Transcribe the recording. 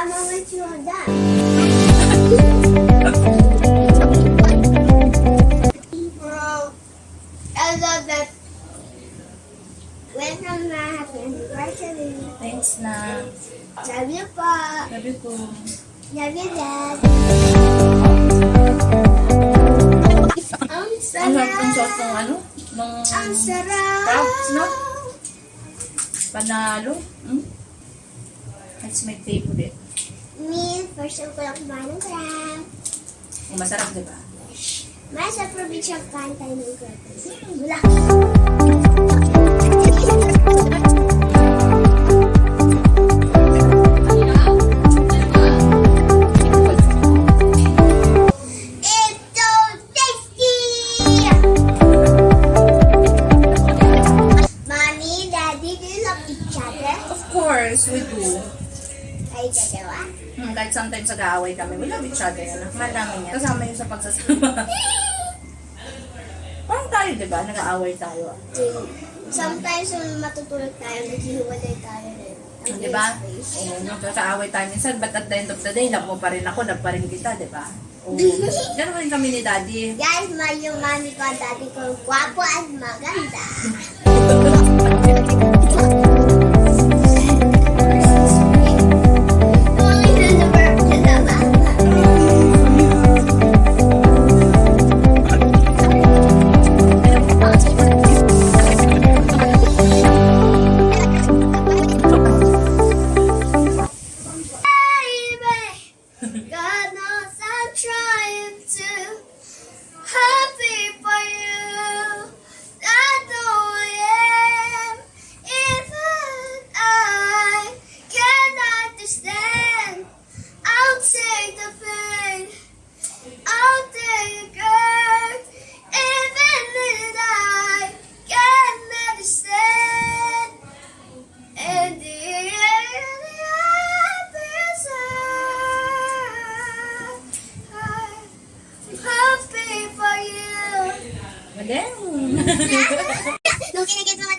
Mama went to that. Bro, I love that. Welcome na. Happy anniversary. Thanks na. Love you po. Sabi ko. Love you, Dad. Ang Ang sarap ng sarap. sauce ng ano? Ng Ang sarap. crabs, no? Panalo. That's my favorite. Me, first time ko lang kumain ng crab. Masarap, di ba? May sa probinsya kain tayo ng crab. Wala. It's so tasty! Mommy, Daddy, do you love each other? Of course, we do. Kayo dalawa? Kahit sometimes nag-aaway kami, we love each other. Mahal namin yan. Kasama yun sa pagsasama. Parang tayo, di ba? Nag-aaway tayo. Sometimes when matutulog tayo, naghihiwalay tayo rin. Ang Di ba? face. Oo, nagkakaaway tayo minsan. But at the end of the day, love mo pa rin ako, love pa rin kita, di ba? Oo. Ganun rin kami ni Daddy. Guys, yung mami ko at daddy ko, gwapo at maganda. Only the birthday na mama. Baby, God knows I'm trying to happy for you. That's who I am. Even I can't understand. I'll take the pain. I'll take the hurt. Even if I can't understand. And the happy for you. Again. Nung kinigit naman